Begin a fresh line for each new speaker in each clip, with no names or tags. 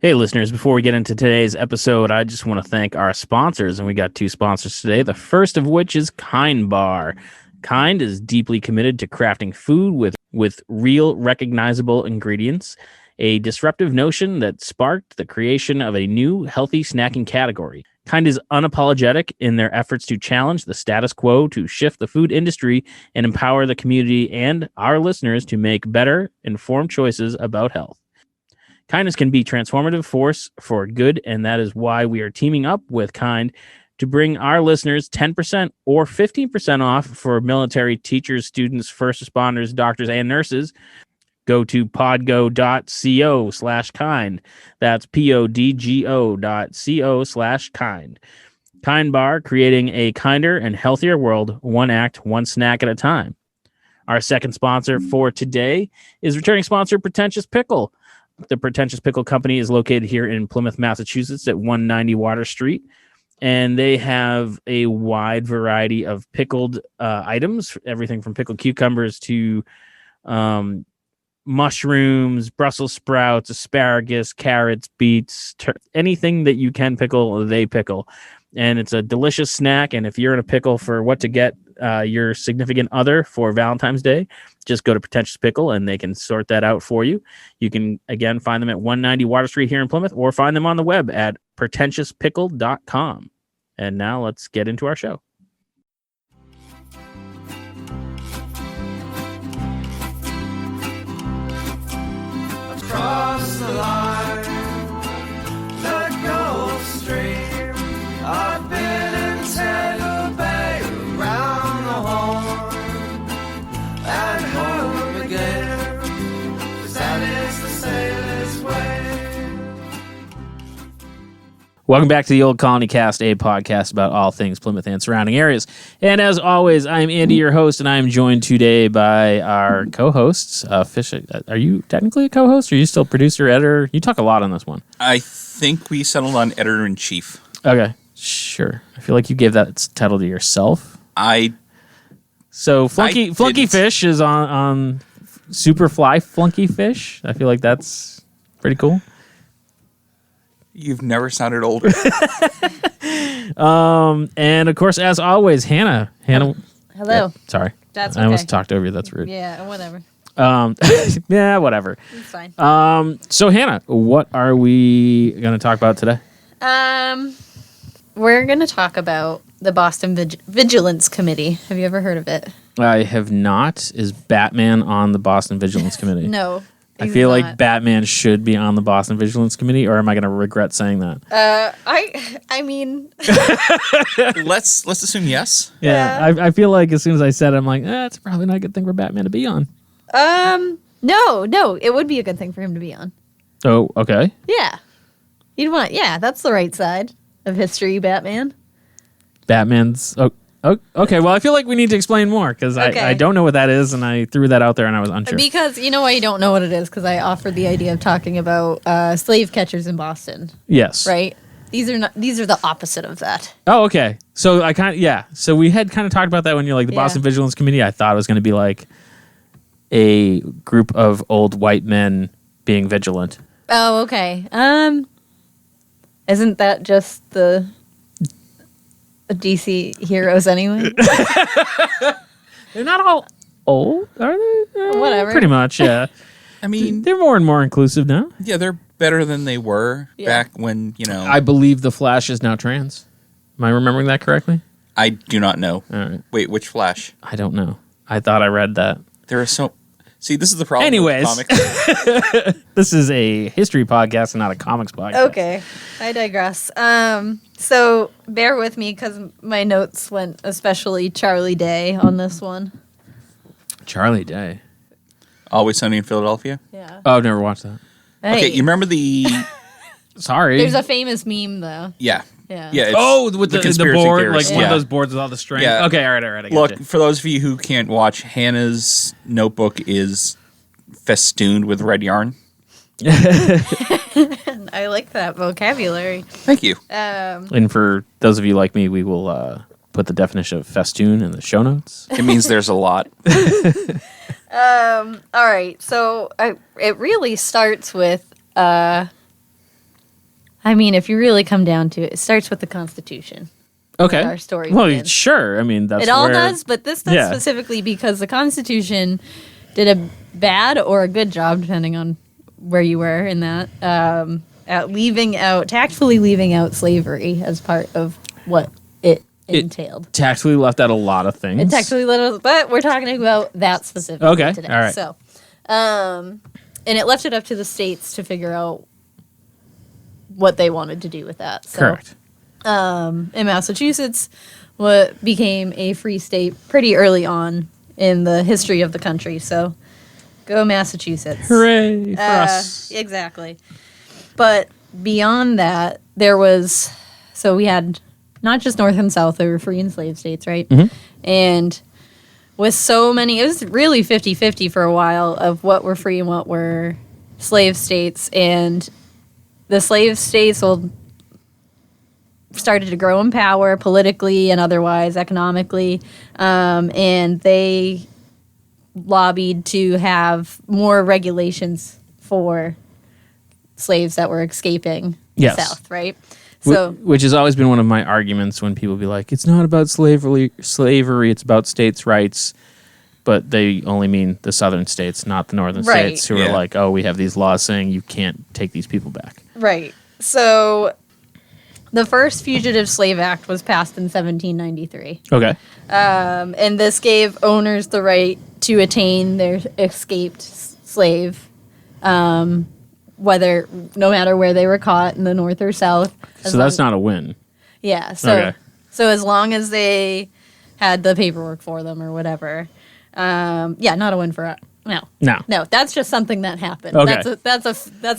Hey, listeners, before we get into today's episode, I just want to thank our sponsors, and we got two sponsors today. The first of which is Kind Bar. Kind is deeply committed to crafting food with real, recognizable ingredients, a disruptive notion that sparked the creation of a new, healthy snacking category. Kind is unapologetic in their efforts to challenge the status quo, to shift the food industry, and empower the community and our listeners to make better, informed choices about health. Kindness can be a transformative force for good, and that is why we are teaming up with Kind to bring our listeners 10% or 15% off for military, teachers, students, first responders, doctors, and nurses. Go to podgo.co/kind. That's podgo.co/kind. Kind Bar, creating a kinder and healthier world, one act, one snack at a time. Our second sponsor for today is returning sponsor Pretentious Pickle. The Pretentious Pickle Company is located here in Plymouth, Massachusetts at 190 Water Street, and they have a wide variety of pickled items, everything from pickled cucumbers to mushrooms, Brussels sprouts, asparagus, carrots, beets, anything that you can pickle, they pickle. And it's a delicious snack, and if you're in a pickle for what to get your significant other for Valentine's Day, just go to Pretentious Pickle and they can sort that out for you. You can, again, find them at 190 Water Street here in Plymouth, or find them on the web at pretentiouspickle.com. And now let's get into our show.
Across the line, the Gulf Stream, I've been in Tampa Bay, around the Horn, and home again, 'cause that is the sailor's way.
Welcome back to the Old Colony Cast, a podcast about all things Plymouth and surrounding areas. And as always, I'm Andy, your host, and I'm joined today by our co-hosts. Fish, are you technically a co-host, or are you still producer, editor? You talk a lot on this one.
I think we settled on editor-in-chief.
Okay, sure. I feel like you gave that title to yourself. So Flunky Fish is on Superfly Flunky Fish. I feel like that's pretty cool.
You've never sounded older.
And of course, as always, Hanna.
Hello.
Yeah, sorry.
That's
I
okay.
almost talked over you. That's rude.
Yeah, whatever.
Yeah, whatever.
It's fine.
So Hanna, what are we going to talk about today?
We're going to talk about the Boston Vigilance Committee. Have you ever heard of it?
I have not. Is Batman on the Boston Vigilance Committee?
No.
I feel like Batman should be on the Boston Vigilance Committee, or am I going to regret saying that?
I mean...
Let's assume yes.
Yeah. I feel like as soon as I said it, I'm like, it's probably not a good thing for Batman to be on.
No, it would be a good thing for him to be on.
Oh, okay.
Yeah. That's the right side of history, Batman.
Batman's... Oh, okay, well, I feel like we need to explain more, because I don't know what that is, and I threw that out there, and I was unsure.
Because, you know why you don't know what it is? Because I offered the idea of talking about slave catchers in Boston.
Yes.
Right? These are the opposite of that.
Oh, okay. So So we had kind of talked about that when you're like the Boston Vigilance Committee. I thought it was going to be like a group of old white men being vigilant.
Oh, okay. Isn't that just the DC heroes anyway?
They're not all old, are they?
Whatever.
Pretty much, yeah.
I mean,
They're more and more inclusive now.
yeah, they're better than they were back when,
I believe the Flash is now trans. Am I remembering that correctly?
I do not know.
All right.
Wait, which Flash?
I don't know. I thought I read that.
There are so... See, this is the problem
Anyways.
with comics.
This is a history podcast and not a comics podcast.
Okay, I digress. So bear with me because my notes went especially Charlie Day on this one.
Charlie Day.
Always Sunny in Philadelphia?
Yeah.
Oh, I've never watched that.
Hey,
Okay, you remember the...
Sorry.
there's a famous meme though.
Yeah.
Yeah.
Yeah.
Oh, with the
conspiracy
board,
theorists.
like one of those boards with all the string.
Yeah.
Okay, all right. I got
Look,
you.
for those of you who can't watch, Hannah's notebook is festooned with red yarn.
I like that vocabulary.
Thank you.
And for those of you like me, we will put the definition of festoon in the show notes.
It means there's a lot.
All right. So it really starts with I mean, if you really come down to it, it starts with the Constitution.
Okay.
Our story
Well,
begins.
sure. I mean, that's
It all
where-
does, but this does
Yeah.
specifically because the Constitution did a bad or a good job, depending on where you were in that, at tactfully leaving out slavery as part of what it entailed.
tactfully left out a lot of things.
It tactfully let but we're talking about that specifically
Okay,
today.
all right.
So, and it left it up to the states to figure out what they wanted to do with that. So,
Correct.
in Massachusetts, what became a free state pretty early on in the history of the country. So, go Massachusetts.
Hooray for us.
Exactly. But beyond that, we had not just North and South, they were free and slave states, right?
Mm-hmm.
And with so many, it was really 50-50 for a while of what were free and what were slave states. And the slave states started to grow in power politically and otherwise, economically. And they lobbied to have more regulations for slaves that were escaping
Yes.
the South, right?
Wh-
So
which has always been one of my arguments when people be like, it's not about slavery, it's about states' rights. But they only mean the southern states, not the northern
Right.
states, who
Yeah.
are like, oh, we have these laws saying you can't take these people back.
right. So the first Fugitive Slave Act was passed in 1793.
Okay.
And this gave owners the right to attain their escaped slave, whether no matter where they were caught in the North or South.
So that's not a win.
Yeah. So
Okay.
so as long as they had the paperwork for them or whatever. Not a win for us. No, that's just something that happened.
Okay.
That's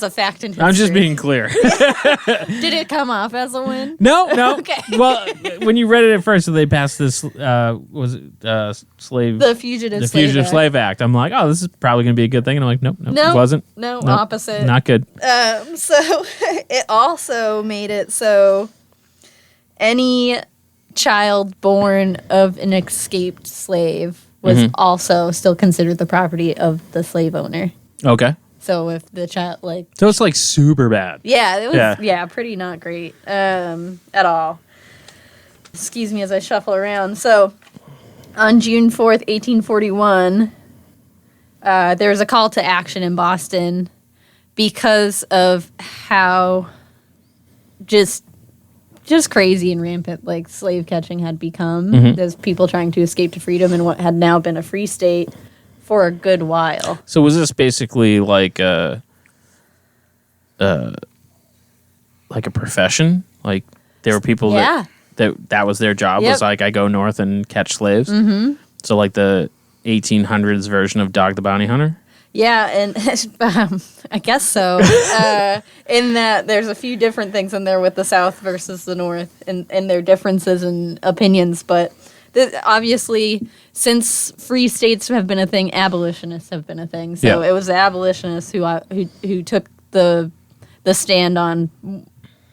a fact in history.
I'm just being clear.
Did it come off as a win?
No.
Okay.
Well, when you read it at first, so they passed this, slave...
The Fugitive
the
Slave
Fugitive
Act.
Slave Act. I'm like, oh, this is probably going to be a good thing. And I'm like, nope,
No,
it wasn't.
No,
Nope,
opposite.
Not good.
So it also made it so any child born of an escaped slave was
Mm-hmm.
also still considered the property of the slave owner.
Okay.
So if the child, like,
So it's like super bad.
yeah, it was,
Yeah.
pretty not great at all. Excuse me as I shuffle around. So on June 4th, 1841, there was a call to action in Boston because of how just crazy and rampant like slave catching had become. There's people trying to escape to freedom in what had now been a free state for a good while.
So was this basically like a profession? Like there were people
Yeah.
that was their job, was
Yep.
like, I go north and catch slaves. Mm-hmm. So like the 1800s version of Dog the Bounty Hunter?
Yeah, and I guess so. In that there's a few different things in there with the South versus the North and their differences and opinions. But obviously, since free states have been a thing, abolitionists have been a thing. So
Yeah.
it was the abolitionists who took the stand on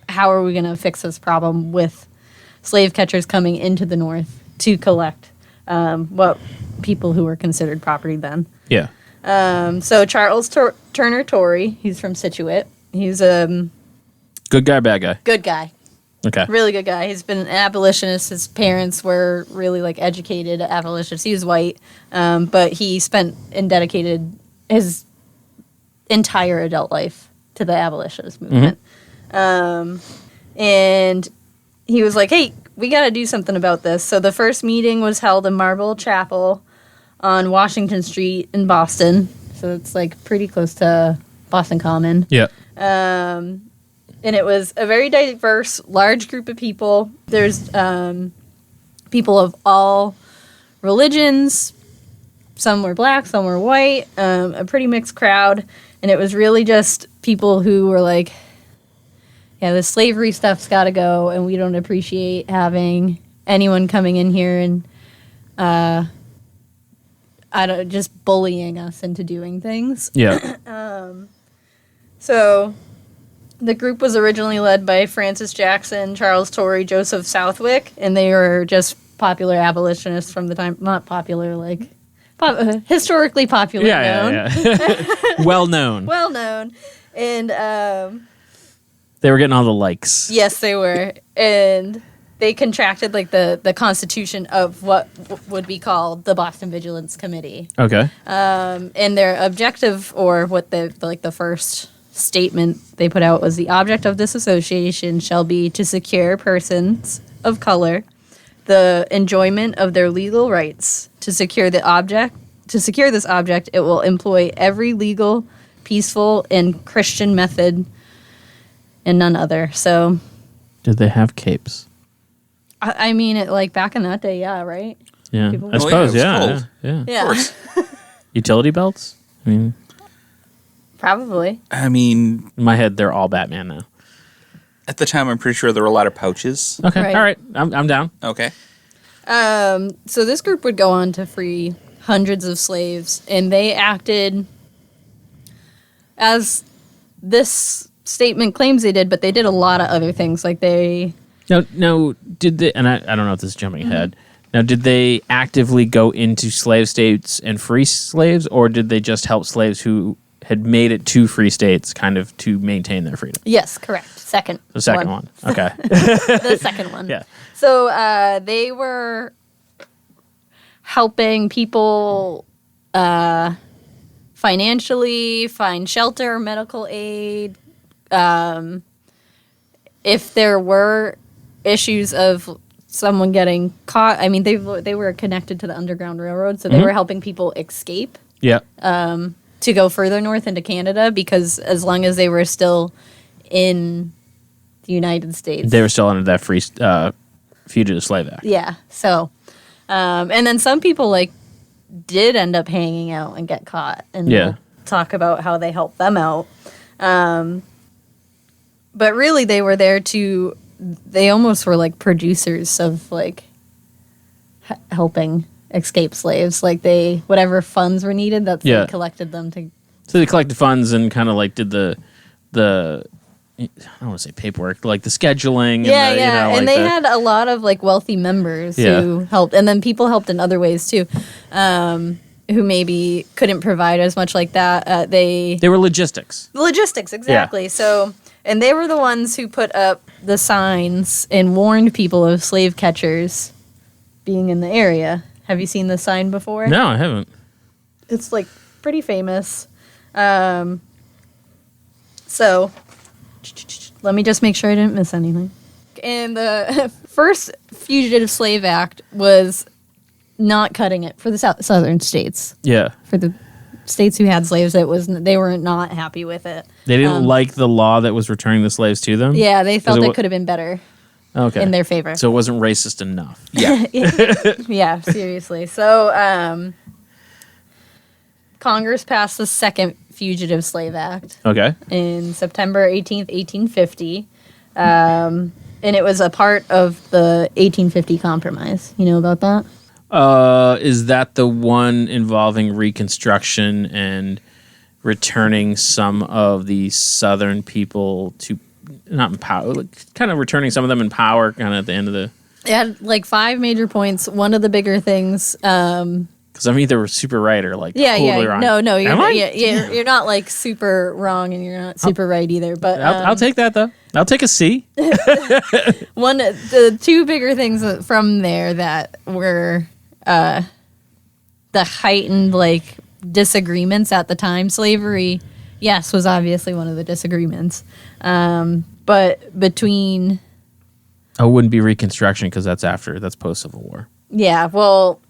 how are we going to fix this problem with slave catchers coming into the North to collect what people who were considered property then.
Yeah.
So Charles Turner Torrey, he's from Scituate. He's a
Good guy, bad guy.
good guy,
Okay.
really good guy. He's been an abolitionist. His parents were really like educated abolitionists. He was white, but he spent and dedicated his entire adult life to the abolitionist movement. And he was like, hey, we got to do something about this. So the first meeting was held in Marble Chapel on Washington Street in Boston. So it's like pretty close to Boston Common.
Yeah.
And it was a very diverse, large group of people. There's people of all religions. Some were black, some were white, a pretty mixed crowd. And it was really just people who were like, yeah, the slavery stuff's got to go, and we don't appreciate having anyone coming in here and just bullying us into doing things.
Yeah.
So the group was originally led by Francis Jackson, Charles Torrey, Joseph Southwick, and they were just popular abolitionists from the time. Not popular, like historically popular, known.
Yeah. Well known.
Well known. And
They were getting all the likes.
Yes, they were. And they contracted like the constitution of what would be called the Boston Vigilance Committee.
Okay.
And their objective, or what the first statement they put out, was the object of this association shall be to secure persons of color the enjoyment of their legal rights. To secure this object, it will employ every legal, peaceful, and Christian method, and none other. So,
Did they have capes?
I mean, like back in that day, yeah, right?
Yeah.
People-
I
Oh,
suppose,
yeah, it was
yeah.
cold.
Yeah.
Of course.
Utility belts? I mean,
Probably.
I mean,
in my head, they're all Batman now.
at the time, I'm pretty sure there were a lot of pouches.
Okay.
Right.
All right. I'm down.
Okay.
So this group would go on to free hundreds of slaves, and they acted as this statement claims they did, but they did a lot of other things. Like they...
No, did they, and I don't know if this is jumping ahead. Now, did they actively go into slave states and free slaves, or did they just help slaves who had made it to free states kind of to maintain their freedom?
Yes, correct. Second.
The second one. Okay.
The second one.
Yeah.
So they were helping people financially, find shelter, medical aid. If there were issues of someone getting caught, I mean, they were connected to the Underground Railroad, so they were helping people escape
Yeah.
to go further north into Canada, because as long as they were still in the United States,
They were still under that free Fugitive Slave Act.
yeah. So, and then some people like did end up hanging out and get caught, and
Yeah.
we'll talk about how they helped them out. But really, they were there to. They almost were like producers of like helping escape slaves. Like they, whatever funds were needed, that's
Yeah.
they collected them to.
So they collected funds and kind of like did the I don't want to say paperwork, like the scheduling.
Yeah,
and the,
yeah,
You know,
and
like
they had a lot of like wealthy members
Yeah.
who helped, and then people helped in other ways too, who maybe couldn't provide as much like that.
They were logistics.
Logistics, exactly. So, and they were the ones who put up the signs and warned people of slave catchers being in the area. Have you seen the sign before?
No, I haven't.
It's like pretty famous. So, let me just make sure I didn't miss anything. And the first Fugitive Slave Act was not cutting it for the southern states.
Yeah.
For the states who had slaves, they were not happy with it.
They didn't like the law that was returning the slaves to them?
Yeah, they felt
it
it
wa-
could have been better
Okay.
in their favor.
So it wasn't racist enough.
Yeah.
Yeah, seriously. So, Congress passed the second Fugitive Slave Act
Okay.
in September 18th, 1850. And it was a part of the 1850 Compromise. You know about that?
Is that the one involving Reconstruction and returning some of the Southern people to, not in power, like, kind of returning some of them in power kind of at the end of the...
It had like 5 major points. One of the bigger things...
Because I'm either super right or like
Yeah,
totally
yeah.
wrong.
No, you're
Am I?
you're not like super wrong, and you're not super right either. But
I'll take that though. I'll take a C.
the 2 bigger things from there that were the heightened like disagreements at the time. Slavery, yes, was obviously one of the disagreements, but between
Oh, it wouldn't be Reconstruction because that's post Civil War.
yeah, well,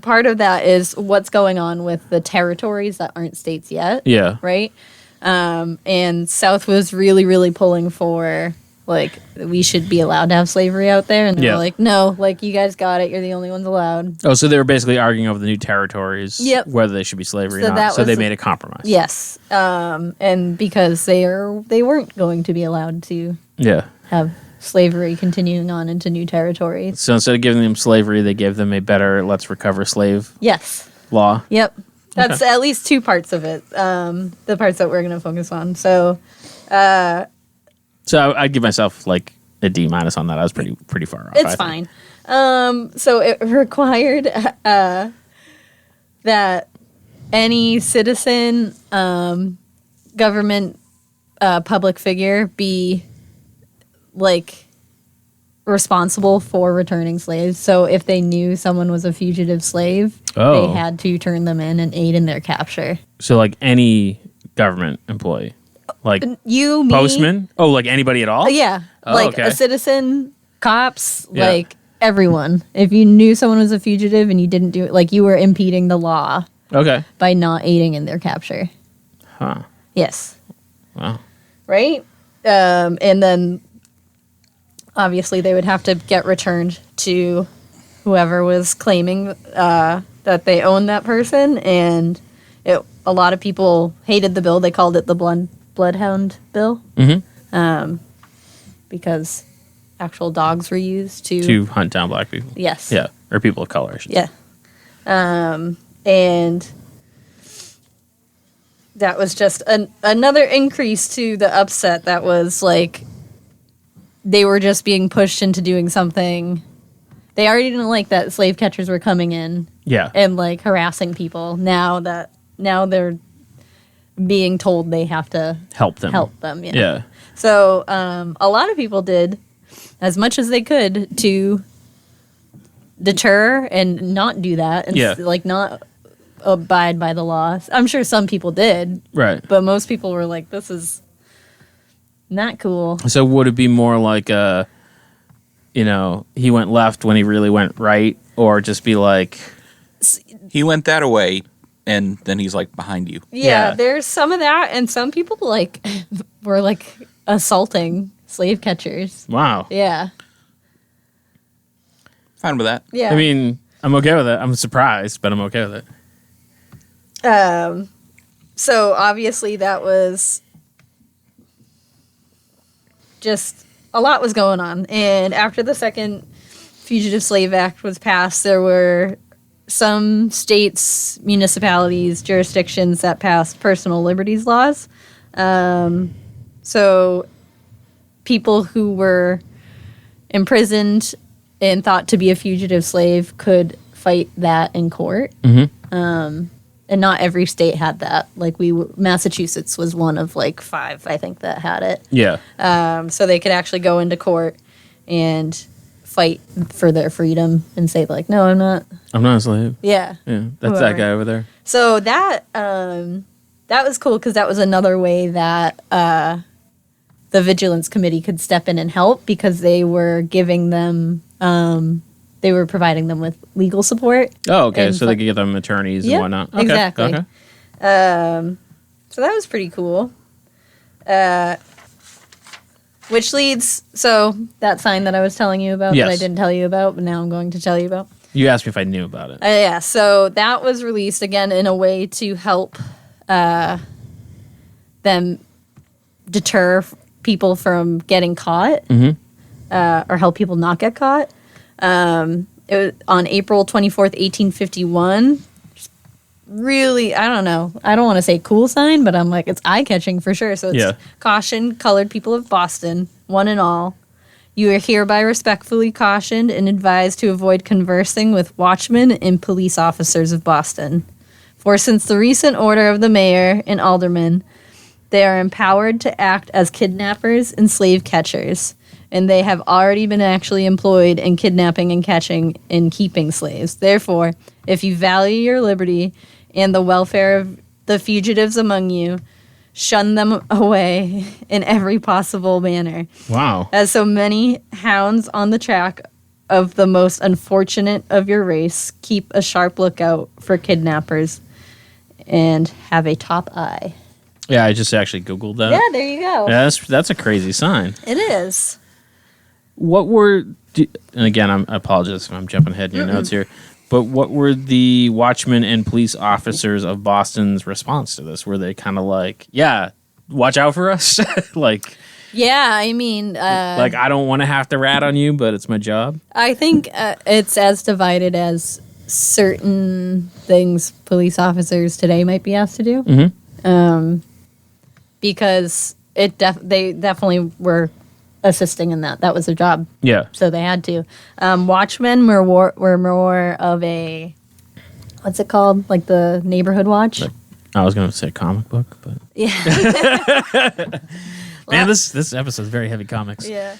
part of that is what's going on with the territories that aren't states yet.
Yeah.
Right? And South was really, really pulling for, like, we should be allowed to have slavery out there. And they
Yeah.
were like, no, like, you guys got it. You're the only ones allowed.
Oh, so they were basically arguing over the new territories,
Yep.
whether they should be slavery
So
or not.
that
So they
was-
made a compromise.
Yes. And because they weren't going to be allowed to
Yeah.
have slavery continuing on into new territories.
So instead of giving them slavery, they gave them a better let's recover slave
Yes.
law.
Yep. That's at least 2 parts of it. The parts that we're going to focus on. So,
So I'd give myself like a D- on that. I was pretty far off.
it's
I think.
fine. So it required that any citizen, government, public figure be like responsible for returning slaves. So if they knew someone was a fugitive slave, they had to turn them in and aid in their capture.
So like any government employee, like
You, me,
postman. Oh, like anybody at all?
yeah,
Oh,
like
okay.
a citizen, cops,
Yeah.
like everyone. If you knew someone was a fugitive and you didn't do it, like you were impeding the law
Okay.
by not aiding in their capture.
Huh.
Yes.
Wow.
Right? And then obviously they would have to get returned to whoever was claiming that they owned that person. And a lot of people hated the bill. They called it the Bloodhound Bill.
Mm-hmm.
Because actual dogs were used
To hunt down black people.
Yes.
Yeah. Or people of color, I should say.
Yeah. And that was just another increase to the upset that was like they were just being pushed into doing something. They already didn't like that slave catchers were coming in
Yeah.
and like harassing people. Now they're being told they have to
Help them.
Yeah.
Yeah.
So a lot of people did as much as they could to deter and not do that and
Yeah.
like not abide by the laws. I'm sure some people did,
Right.
but most people were like, this is not cool.
So would it be more like he went left when he really went right, or just be like,
He went that way, and then he's like behind you.
Yeah.
There's some of that, and some people like were like assaulting slave catchers.
wow.
Yeah.
Fine with that.
Yeah.
I mean, I'm okay with it. I'm surprised, but I'm okay with it.
So obviously that was just a lot was going on. And after the second Fugitive Slave Act was passed, there were some states, municipalities, jurisdictions that passed personal liberties laws. So people who were imprisoned and thought to be a fugitive slave could fight that in court.
Mm-hmm.
And not every state had that. Like Massachusetts was one of like 5, I think, that had it.
Yeah.
So they could actually go into court and fight for their freedom and say like, no, I'm not.
I'm not a slave.
Yeah.
Yeah. That's that
Whoever.
guy over there.
So that was cool because that was another way that the Vigilance Committee could step in and help because they were giving them. They were providing them with legal support.
Oh, okay.
And
So they could get them attorneys
Yep,
and whatnot. Okay.
exactly.
Okay.
So that was pretty cool. Which leads, so that sign that I was telling you about
Yes.
that I didn't tell you about, but now I'm going to tell you about.
You asked me if I knew about it.
Yeah, so that was released again in a way to help them deter people from getting caught or help people not get caught. It was on April 24th, 1851. Really, I don't know. I don't want to say cool sign, but I'm like, it's eye-catching for sure. So it's
Yeah.
caution, colored people of Boston, one and all. You are hereby respectfully cautioned and advised to avoid conversing with watchmen and police officers of Boston. For since the recent order of the mayor and aldermen, they are empowered to act as kidnappers and slave catchers, and they have already been actually employed in kidnapping and catching and keeping slaves. Therefore, if you value your liberty and the welfare of the fugitives among you, shun them away in every possible manner.
Wow.
As so many hounds on the track of the most unfortunate of your race, keep a sharp lookout for kidnappers and have a top eye.
Yeah, I just actually Googled that.
Yeah, there you go.
Yeah, that's a crazy sign.
It is.
What were, and again, I apologize if I'm jumping ahead in your notes here, but what were the watchmen and police officers of Boston's response to this? Were they kind of like, yeah, watch out for us? like,
Yeah, I mean,
like I don't want to have to rat on you, but it's my job.
I think it's as divided as certain things police officers today might be asked to do.
Mm-hmm.
Because they definitely were assisting in that. That was their job.
Yeah.
So they had to. Watchmen were more of a, what's it called? Like the neighborhood watch?
I was going to say comic book, but
Yeah.
Man, this episode is very heavy comics.
Yeah.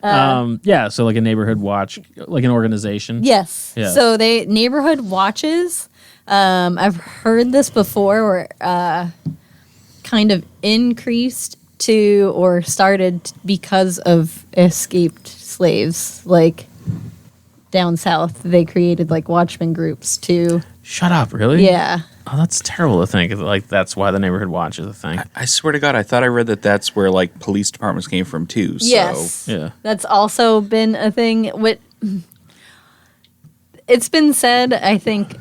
Yeah, so like a neighborhood watch, like an organization.
Yes.
Yeah.
So they neighborhood watches. I've heard this before, where kind of increased to or started because of escaped slaves. Like down south, they created like watchman groups to.
Shut up, really?
Yeah.
Oh, that's terrible to think. Like that's why the neighborhood watch is a thing.
I swear to God, I thought I read that that's where like police departments came from too. So.
Yes.
Yeah.
That's also been a thing. It's been said, I think.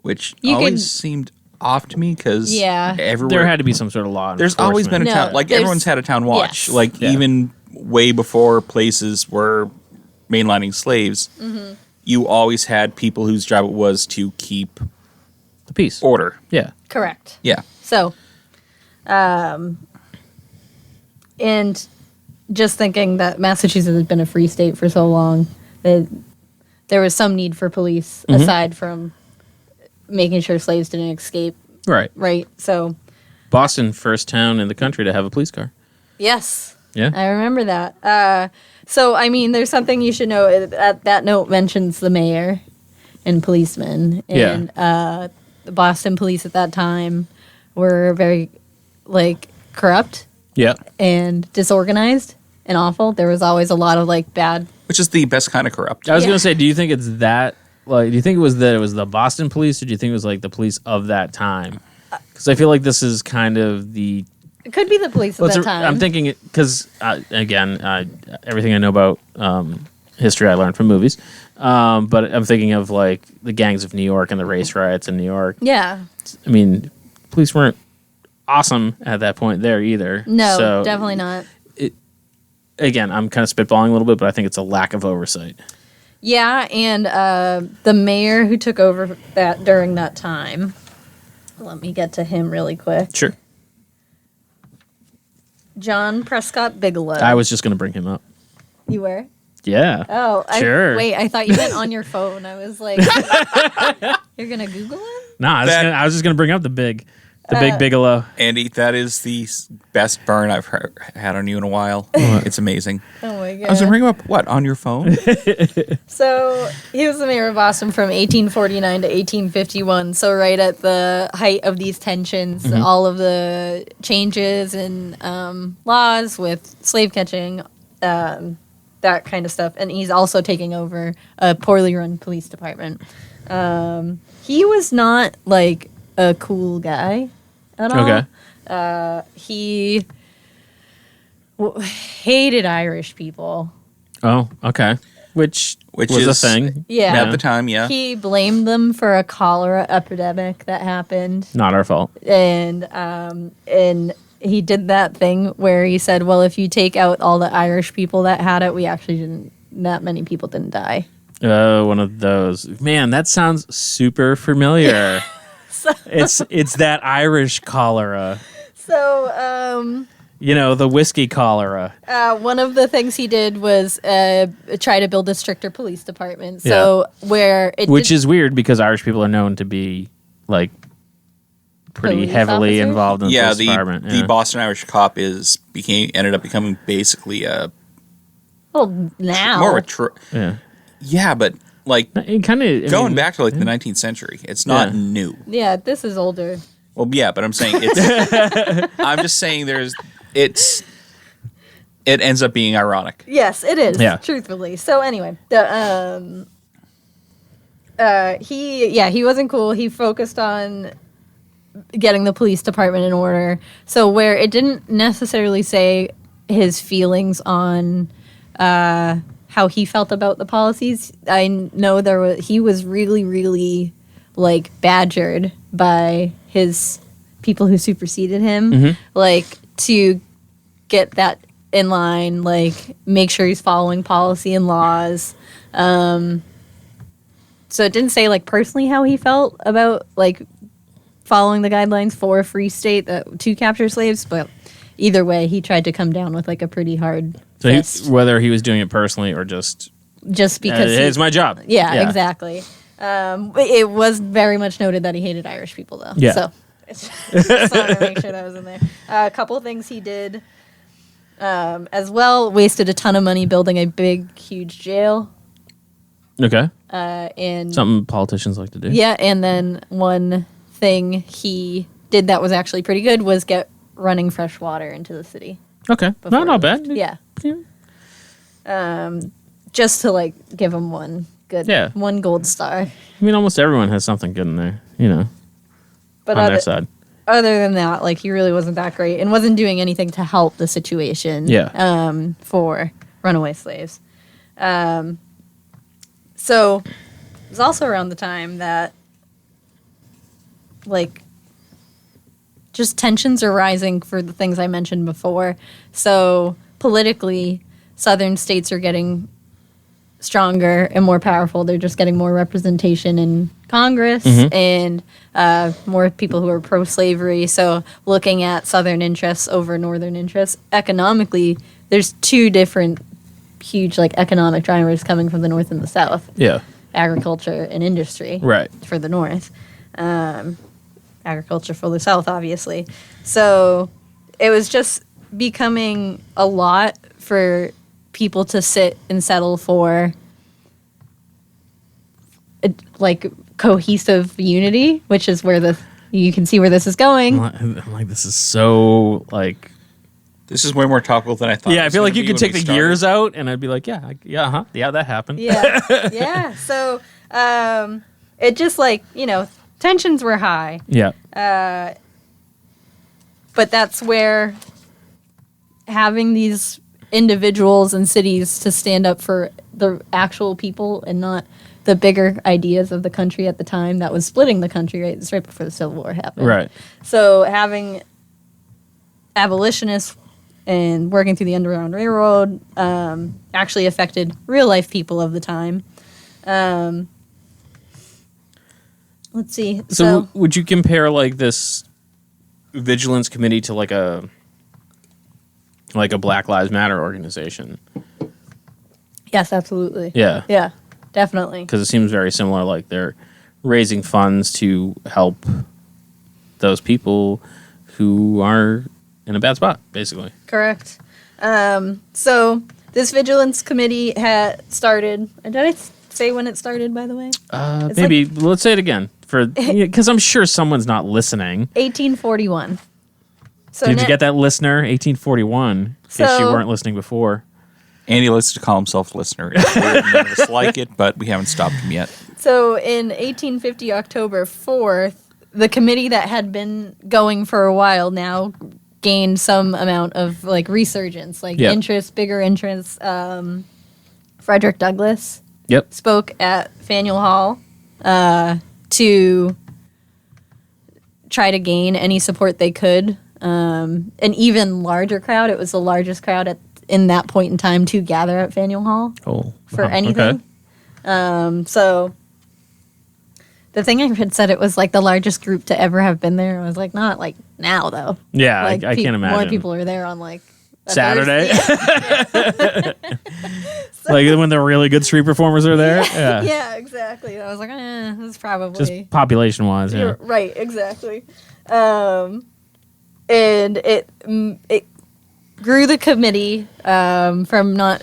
Which
You
always
could-
seemed off to me because
Yeah.
everywhere
There had to be some sort of law.
there's always been a
enforcement.
town
No,
like
there's-
everyone's had a town watch.
Yes.
Like
Yeah.
even way before places were mainlining slaves, you always had people whose job it was to keep
the peace.
order.
Yeah.
Correct.
Yeah.
So, and just thinking that Massachusetts has been a free state for so long, that there was some need for police aside from making sure slaves didn't escape,
Right.
right? So,
Boston, first town in the country to have a police car.
yes,
Yeah.
I remember that. So, I mean, there's something you should know. That note mentions the mayor and policemen, and the Boston police at that time were very, like, corrupt
Yeah.
and disorganized and awful. There was always a lot of like bad.
Which is the best kind of corrupt.
I was
Yeah.
gonna say, do you think it's that? Like, do you think it was that it was the Boston police, or do you think it was like the police of that time? Because I feel like this is kind of the.
It could be the police at that time.
I'm thinking because again, everything I know about history I learned from movies, but I'm thinking of like the gangs of New York and the race riots in New York.
Yeah.
I mean, police weren't awesome at that point there either.
No,
So,
definitely not.
Again, I'm kind of spitballing a little bit, but I think it's a lack of oversight.
Yeah, and the mayor who took over that during that time. Let me get to him really quick.
Sure.
John Prescott Bigelow.
I was just going to bring him up.
You were?
Yeah.
Oh,
Sure.
Wait, I thought you meant on your phone. I was like, you're gonna Google him?
Nah, I was just going to bring up the big Bigelow.
Andy, that is the best burn I've had on you in a while. It's amazing.
Oh my god!
I was going to bring him up, what, on your phone?
So he was the mayor of Boston from 1849 to 1851. So right at the height of these tensions, all of the changes in laws with slave catching, that kind of stuff, and he's also taking over a poorly run police department. He was not like a cool guy at all.
Okay.
He hated Irish people.
Oh, okay. Which was
is
a thing.
Yeah.
At the time, yeah.
He blamed them for a cholera epidemic that happened,
Not our fault.
and he did that thing where he said, "Well, if you take out all the Irish people that had it, we actually didn't. That many people didn't die."
One of those. Man, that sounds super familiar. It's that Irish cholera.
So,
You know, the whiskey cholera.
one of the things he did was try to build a stricter police department. So where it
Which is weird because Irish people are known to be like pretty
Police
heavily
officers?
involved in the
Yeah,
police
the
department.
the Boston Irish cop ended up becoming basically a
well now
more of a
Yeah.
yeah, but like
It kind of
going back to like the 19th century, it's not
Yeah.
new.
Yeah, this is older.
Well, yeah, but I'm saying it's. I'm just saying it ends up being ironic.
Yes, it is.
Yeah.
Truthfully. So anyway, the he wasn't cool. He focused on getting the police department in order. So where it didn't necessarily say his feelings on how he felt about the policies, I know he was really, really like badgered by his people who superseded him, like to get that in line, like make sure he's following policy and laws. So it didn't say like personally how he felt about like following the guidelines for a free state to capture slaves, but either way, he tried to come down with like a pretty hard fist.
whether he was doing it personally or just
Because
it's my job.
yeah, exactly. It was very much noted that he hated Irish people, though.
Yeah.
So Just wanted to make sure that was in there. A couple things he did as well. Wasted a ton of money building a big, huge jail.
Okay.
And
Something politicians like to do.
yeah, and then one thing he did that was actually pretty good was get running fresh water into the city.
Okay.
before
Not
it left.
bad.
Yeah. Just to like give him one gold star.
I mean, almost everyone has something good in there,
But
on their side.
other than that, like he really wasn't that great and wasn't doing anything to help the situation.
Yeah.
For runaway slaves. So it was also around the time that like just tensions are rising for the things I mentioned before. So politically, southern states are getting stronger and more powerful. They're just getting more representation in Congress and more people who are pro-slavery. So looking at southern interests over northern interests. Economically, there's two different huge like economic drivers coming from the north and the south.
Yeah.
Agriculture and industry.
Right.
For the north. Agriculture for the south, obviously. So it was just becoming a lot for people to sit and settle for like cohesive unity, which is where you can see where this is going.
I'm like, this is so like.
This is way more topical than I thought.
Yeah,
it
I
was
feel like
gonna
you
be
could
when
take
we
the
started.
years out, and I'd be like, yeah, that happened.
Yeah, yeah. So it just like tensions were high,
Yeah.
but that's where having these individuals and cities to stand up for the actual people and not the bigger ideas of the country at the time that was splitting the country. Right, it's right before the Civil War happened.
Right.
So having abolitionists and working through the Underground Railroad actually affected real life people of the time. Let's see.
So would you compare like this vigilance committee to like a Black Lives Matter organization?
Yes, absolutely.
Yeah.
Yeah, definitely.
Because it seems very similar. Like they're raising funds to help those people who are in a bad spot, basically.
Correct. So this vigilance committee had started. Did I say when it started, by the way? It's
Maybe let's say it again because I'm sure someone's not listening.
1841. So
Did you get that, listener? 1841. In case you
So-
weren't listening before.
Andy likes to call himself listener. It's weird, none of us like it, but we haven't stopped him yet.
So in 1850, October 4th, the committee that had been going for a while now gained some amount of like resurgence, like
Yep.
interest, bigger interest. Frederick Douglass
Yep.
spoke at Faneuil Hall to try to gain any support they could. An even larger crowd. It was the largest crowd in that point in time to gather at Faneuil Hall
Oh,
for
wow,
anything.
okay.
So the thing I had said it was like the largest group to ever have been there. I was like, not like now though.
Yeah,
Like
I can't imagine.
More people are there on like a
Saturday.
Thursday.
Like when the really good street performers are there. Yeah.
Yeah, exactly. I was like, this is probably
Just population wise, yeah.
You're right, exactly. And it grew the committee from not.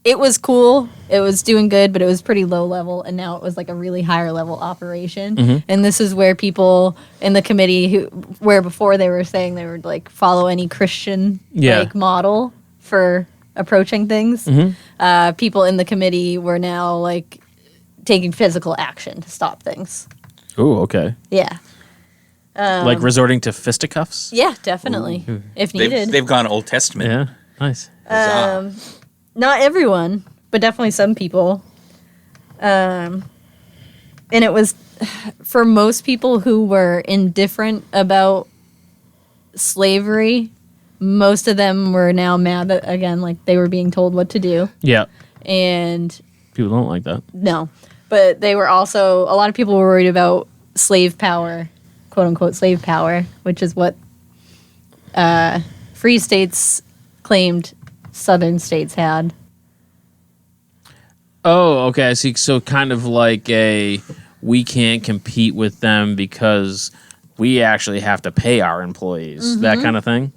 It was cool. It was doing good, but it was pretty low level, and now it was like a really higher level operation.
Mm-hmm.
And this is where people in the committee where before they were saying they would like follow any Christian like model for approaching things.
Mm-hmm.
People in the committee were now like taking physical action to stop things.
Oh, okay.
Yeah.
Like resorting to fisticuffs?
Yeah, definitely. If needed.
They've gone Old Testament.
Yeah. Nice.
Huzzah.
Not everyone, but definitely some people. And it was for most people who were indifferent about slavery, most of them were now mad that, again, like they were being told what to do.
Yeah.
And
People don't like that.
no, but they were also, a lot of people were worried about slave power, quote unquote slave power, which is what free states claimed southern states had.
Oh, okay. I see. So kind of like we can't compete with them because we actually have to pay our employees, that kind of thing.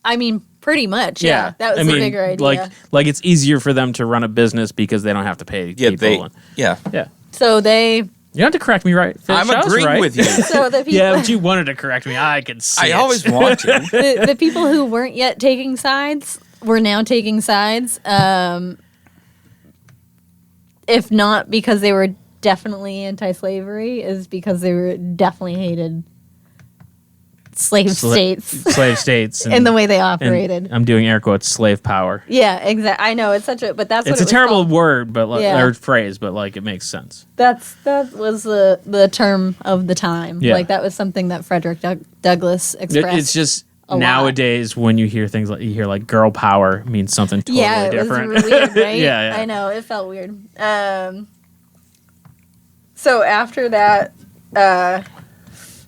I mean, pretty much. Yeah, that was the bigger idea.
Like it's easier for them to run a business because they don't have to pay people.
Yeah.
So they.
You don't have to correct me, right?
I'm agreeing with you.
So the people.
Yeah, but you wanted to correct me. I can see.
I always want to.
The people who weren't yet taking sides were now taking sides. If not because they were definitely anti-slavery, is because they were definitely hated slave states
and
in the way they operated.
I'm doing air quotes, slave power.
Yeah, exactly. I know it's such a, but that's what
it's
it
a
was
terrible
called.
word, but
Yeah.
or phrase, but like it makes sense.
That was the term of the time.
Yeah.
Like that was something that Frederick Douglass expressed.
It's just
a lot.
Nowadays when you hear things like girl power means something totally different.
Was weird, right?
Yeah.
I know it felt weird. So after that,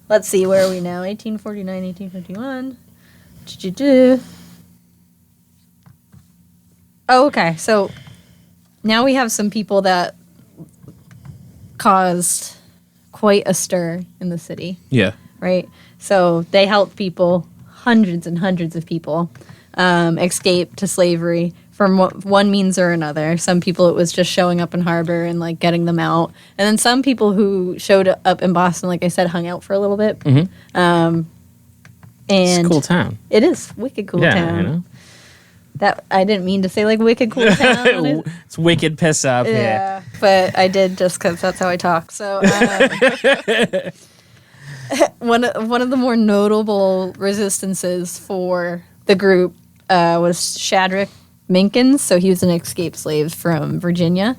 let's see, where are we now? 1849, 1851. Oh, okay. So now we have some people that caused quite a stir in the city,
Yeah.
right? So they helped people, hundreds and hundreds of people, escape to slavery from one means or another. Some people, it was just showing up in harbor and like getting them out, and then some people who showed up in Boston, like I said, hung out for a little bit. And
It's a cool town.
It is wicked cool
Yeah,
town.
you know.
That I didn't mean to say like wicked cool town.
It's wicked piss up.
Yeah, but I did just because that's how I talk. So one of the more notable resistances for the group was Shadrach Minkins. So he was an escaped slave from Virginia,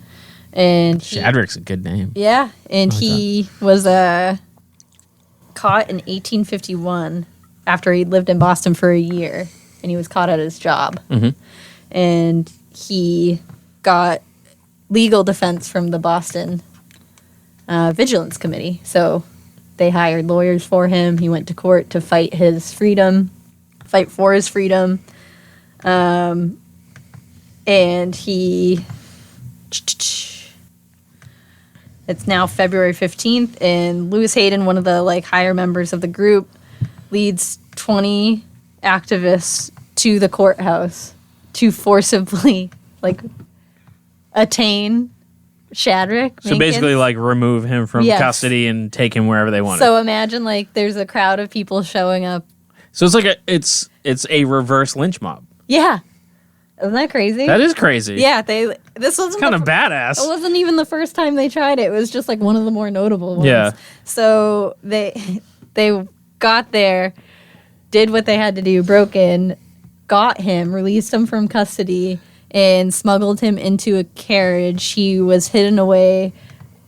and
Shadrach's a good name.
Yeah, and he was caught in 1851 after he lived in Boston for a year, and he was caught at his job. And he got legal defense from the Boston Vigilance Committee. So they hired lawyers for him. He went to court to fight for his freedom. And he... It's now February 15th, and Lewis Hayden, one of the like higher members of the group, leads 20 activists to the courthouse to forcibly like attain Shadrach.
So basically, like remove him from
Yes.
custody and take him wherever they want.
So imagine like there's a crowd of people showing up.
So it's like it's a reverse lynch mob.
Yeah, isn't that crazy?
That is crazy.
Yeah, this wasn't
Kind
the
of badass.
It wasn't even the first time they tried it. It was just like one of the more notable ones.
Yeah.
So they got there, did what they had to do, broke in, got him, released him from custody, and smuggled him into a carriage. He was hidden away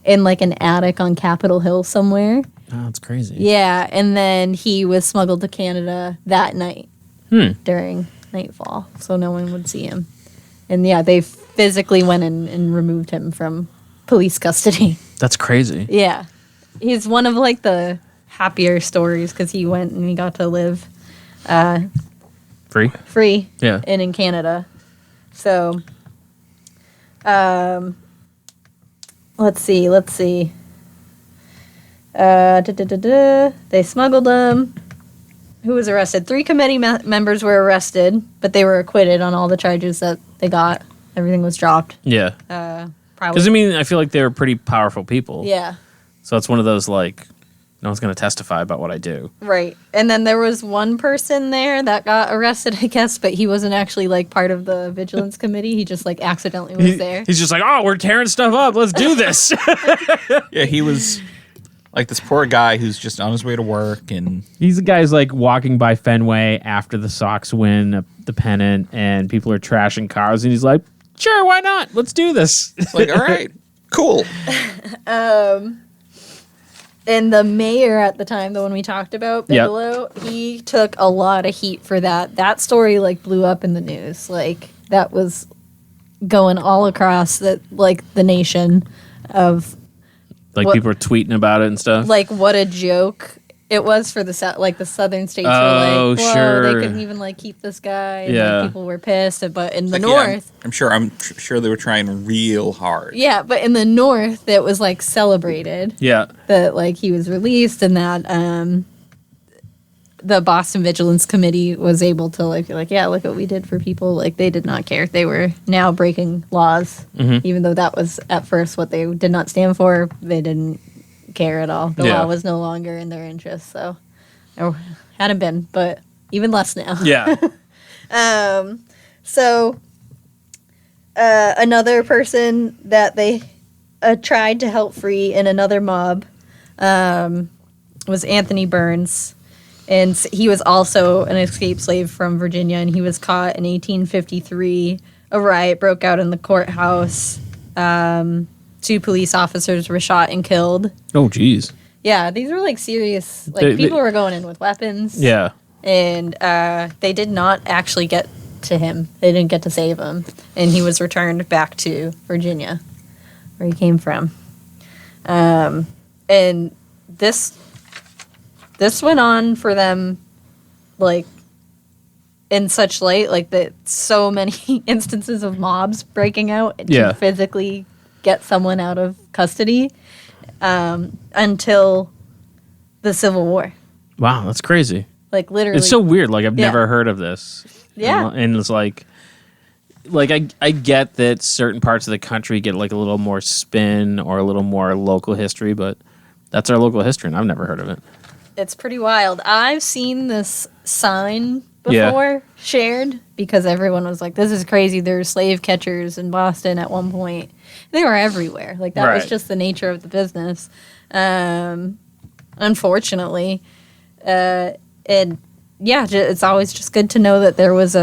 in like an attic on Capitol Hill somewhere.
Oh, that's crazy.
Yeah, and then he was smuggled to Canada that night during nightfall, so no one would see him. And yeah, they physically went in and removed him from police custody.
That's crazy.
Yeah, he's one of like the happier stories because he went and he got to live free
Yeah.
and in Canada. So let's see. They smuggled him. Who was arrested? 3 committee members were arrested, but they were acquitted on all the charges that they got. Everything was dropped.
Yeah.
Probably.
Because I mean, I feel like they were pretty powerful people.
Yeah.
So it's one of those like, no one's going to testify about what I do.
Right. And then there was one person there that got arrested, I guess, but he wasn't actually like part of the Vigilance Committee. He just like accidentally was there.
He's just like, oh, we're tearing stuff up. Let's do this.
Yeah, he was like this poor guy who's just on his way to work, and
He's the guy's like walking by Fenway after the Sox win the pennant, and people are trashing cars, and he's like, sure, why not? Let's do this.
it's like, all right, cool.
And the mayor at the time, the one we talked about, Bigelow, he took a lot of heat for that. That story like blew up in the news. Like that was going all across the nation of
Like
What-
people are tweeting about it and stuff.
like what a joke It was for the southern states
Oh,
were like, whoa,
sure.
they couldn't even like keep this guy. And,
Yeah.
like, people were pissed. But in the
Like, yeah,
north,
I'm sure they were trying real hard.
yeah, but in the north, it was like celebrated
Yeah.
that like he was released and that the Boston Vigilance Committee was able to like be like, yeah, look what we did for people. Like they did not care. They were now breaking laws, even though that was at first what they did not stand for. They didn't care at all. The
Yeah.
law was no longer in their interest. So, or hadn't been, but even less now.
Yeah.
So, another person that they tried to help free in another mob was Anthony Burns. And he was also an escaped slave from Virginia, and he was caught in 1853. A riot broke out in the courthouse. 2 police officers were shot and killed.
Oh, geez.
Yeah, these were like serious. Like
They-
people were going in with weapons.
Yeah.
And they did not actually get to him. They didn't get to save him, and he was returned back to Virginia, where he came from. And this went on for them, like in such light, like that. So many instances of mobs breaking out
Yeah.
to physically get someone out of custody until the Civil War.
Wow, that's crazy.
Like literally,
It's so weird. Like I've
Yeah.
never heard of this.
Yeah.
And it's like I get that certain parts of the country get like a little more spin or a little more local history, but that's our local history, and I've never heard of it.
It's pretty wild. I've seen this sign
Yeah.
before shared because everyone was like, this is crazy. There's slave catchers in Boston at one point. They were everywhere. Like that was
Right.
just the nature of the business. Unfortunately. And yeah, it's always just good to know that there was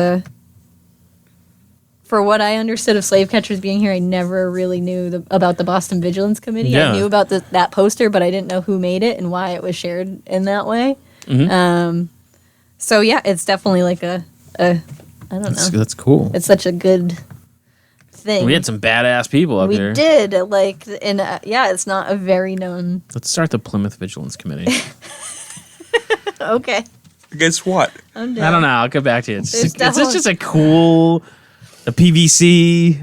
for what I understood of slave catchers being here, I never really knew about the Boston Vigilance Committee.
Yeah.
I knew about that poster, but I didn't know who made it and why it was shared in that way.
Mhm.
So yeah, it's definitely like I don't know.
That's cool.
It's such a good thing.
We had some badass people up
We
there.
did like, and yeah, it's not a very known.
Let's start the Plymouth Vigilance Committee.
Okay,
Guess what?
I'm down.
I don't know. I'll get back to you. It's
There's
just a cool, the PVC.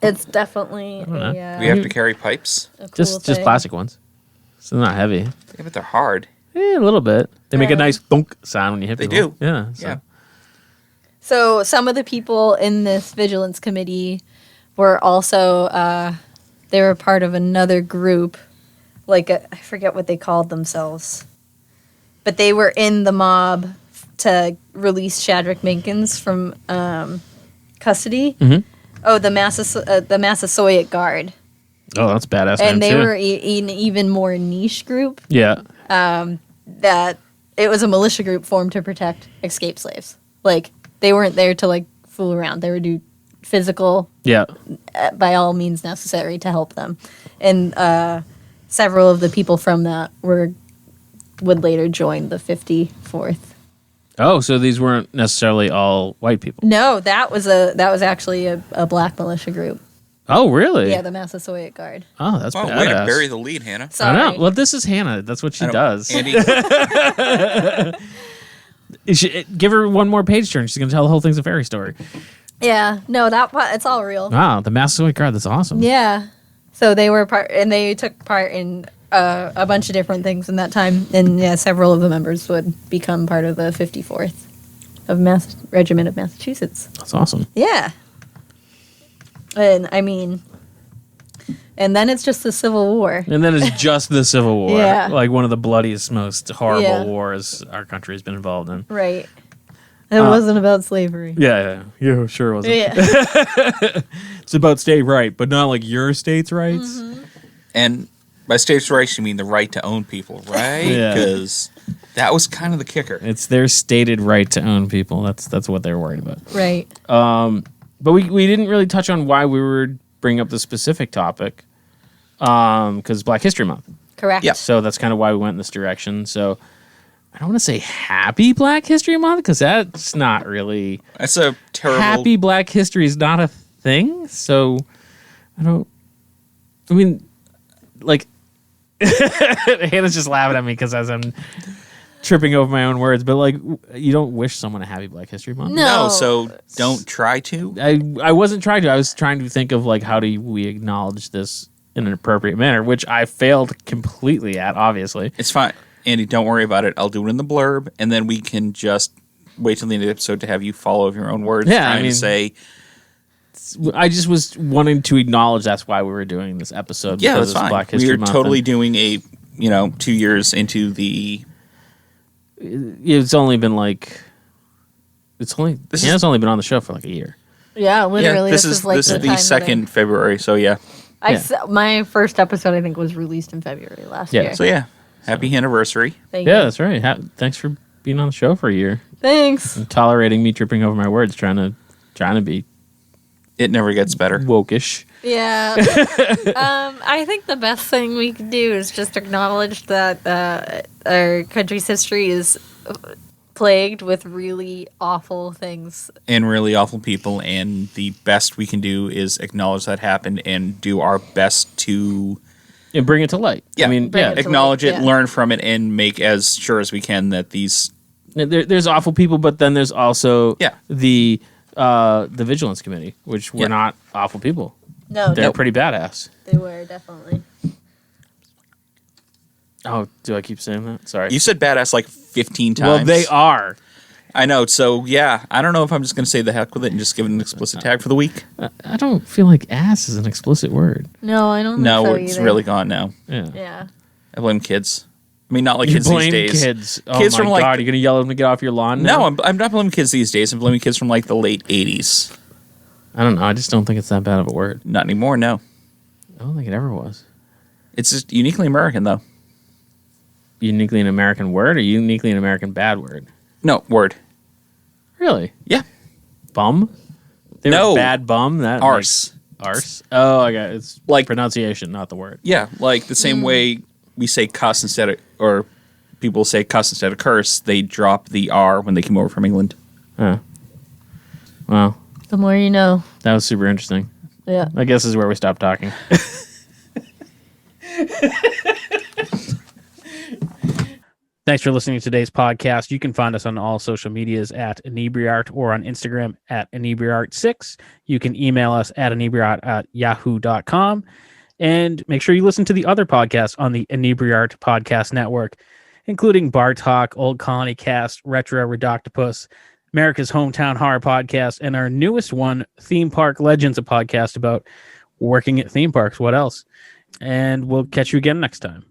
It's definitely
know.
We have to carry pipes.
a cool
just
thing.
plastic ones. So they're not heavy.
Yeah, but they're hard.
A little bit. They make a
Yeah.
nice thunk sound when you hit
They
people.
do.
Yeah. So.
Yeah.
So some of the people in this vigilance committee were also they were part of another group, like I forget what they called themselves, but they were in the mob to release Shadrach Minkins from custody.
Mhm.
Oh, the Massasoit Guard,
Oh, that's badass.
and they
too.
were an even more niche group.
Yeah.
That it was a militia group formed to protect escaped slaves. Like they weren't there to like fool around. They would do physical
Yeah.
by all means necessary to help them. And several of the people from that would later join the 54th.
Oh, so these weren't necessarily all white people.
No, that was actually a black militia group.
Oh, really?
Yeah, the Massasoit Guard.
Oh, that's
Oh,
badass.
way to bury the lead, Hannah.
I
Sorry.
know. Well, this is Hannah. That's what she
I know.
does.
Andy,
Give her one more page turn. She's going to tell the whole thing's a fairy story.
Yeah, no, that part, it's all real.
Wow, the Massasoit Guard. That's awesome.
Yeah. So they were part, and they took part in a bunch of different things in that time. And yeah, several of the members would become part of the 54th Regiment of Massachusetts.
That's awesome.
Yeah. And I mean, and then it's just the Civil War.
And then it's just the Civil War.
Yeah.
Like one of the bloodiest, most horrible
Yeah.
wars our country has been involved in.
Right. It wasn't about slavery.
Yeah, sure it wasn't.
Yeah.
It's about state right, but not like your state's rights.
Mm-hmm.
and by states' rights, you mean the right to own people, right?
Yeah.
Because that was kind of the kicker.
It's their stated right to own people. That's what they're worried about.
Right.
But we didn't really touch on why we were bringing up the specific topic, because Black History Month.
Correct.
Yeah.
So that's kind of why we went in this direction. So I don't want to say Happy Black History Month because that's not really
That's a terrible.
Happy Black History is not a thing. So I mean, like Hannah's just laughing at me because as I'm tripping over my own words, but like, you don't wish someone a happy Black History Month.
No.
So don't try to.
I wasn't trying to. I was trying to think of like, how do we acknowledge this in an appropriate manner, which I failed completely at, obviously.
It's fine. Andy, don't worry about it. I'll do it in the blurb, and then we can just wait till the end of the episode to have you follow your own words.
Yeah,
trying to say...
I just was wanting to acknowledge that's why we were doing this episode.
Yeah,
because
that's
it's
fine.
Black History
We're
Month,
totally
and
doing a, 2 years into the...
It's only been like... Hannah's only been on the show for like a year.
Yeah, literally.
this is
like
the
time that
2nd February, so yeah.
my first episode, I think, was released in February last year.
So yeah, happy anniversary.
Thank
Yeah,
you.
that's right. Thanks for being on the show for a year
Thanks.
and tolerating me tripping over my words, trying to be
It never gets better.
wokish.
Yeah. I think the best thing we can do is just acknowledge that our country's history is plagued with really awful things.
And really awful people, and the best we can do is acknowledge that happened and do our best to...
And bring it to light.
Yeah,
I mean,
Bring
yeah,
it to
acknowledge
light,
it,
yeah.
learn from it, and make as sure as we can that these...
there's awful people, but then there's also
Yeah.
the Vigilance Committee, which were
Yeah.
not awful people.
No,
They're pretty badass.
they were definitely.
Oh, do I keep saying that? Sorry.
You said badass like 15 times.
Well, they are.
I know, so yeah, I don't know if I'm just going to say the heck with it and just give it an explicit tag for the week.
I don't feel like ass is an explicit word.
No, I don't
No,
think so
it's
either.
really gone now.
Yeah.
Yeah.
I blame kids. I mean, not like
You
kids
blame
these days.
kids. Oh
Kids
my
from, like-
God, you're going to yell at them to get off your lawn now?
No, I'm not blaming kids these days. I'm blaming kids from like the late 80s.
I don't know. I just don't think it's that bad of a word.
Not anymore, no.
I don't think it ever was.
It's just uniquely American, though.
Uniquely an American word or uniquely an American bad word?
No, word.
Really?
Yeah.
Bum? They
No.
were bad bum? That
Arse.
Arse? Oh, I got it. It's
Like-
pronunciation, not the word.
Yeah, like the same way we say cuss instead of, or people say cuss instead of curse, they drop the R when they came over from England.
Oh. Well,
The more you know.
that was super interesting.
Yeah.
I guess this is where we stop talking. Thanks for listening to today's podcast. You can find us on all social medias at Inebri-art or on Instagram at Inebri-art6. You can email us at Inebri-art@yahoo.com. And make sure you listen to the other podcasts on the Inebri-art Podcast Network, including Bar Talk, Old Colony Cast, Retro Redoctopus, America's Hometown Horror Podcast, and our newest one, Theme Park Legends, a podcast about working at theme parks. What else? And we'll catch you again next time.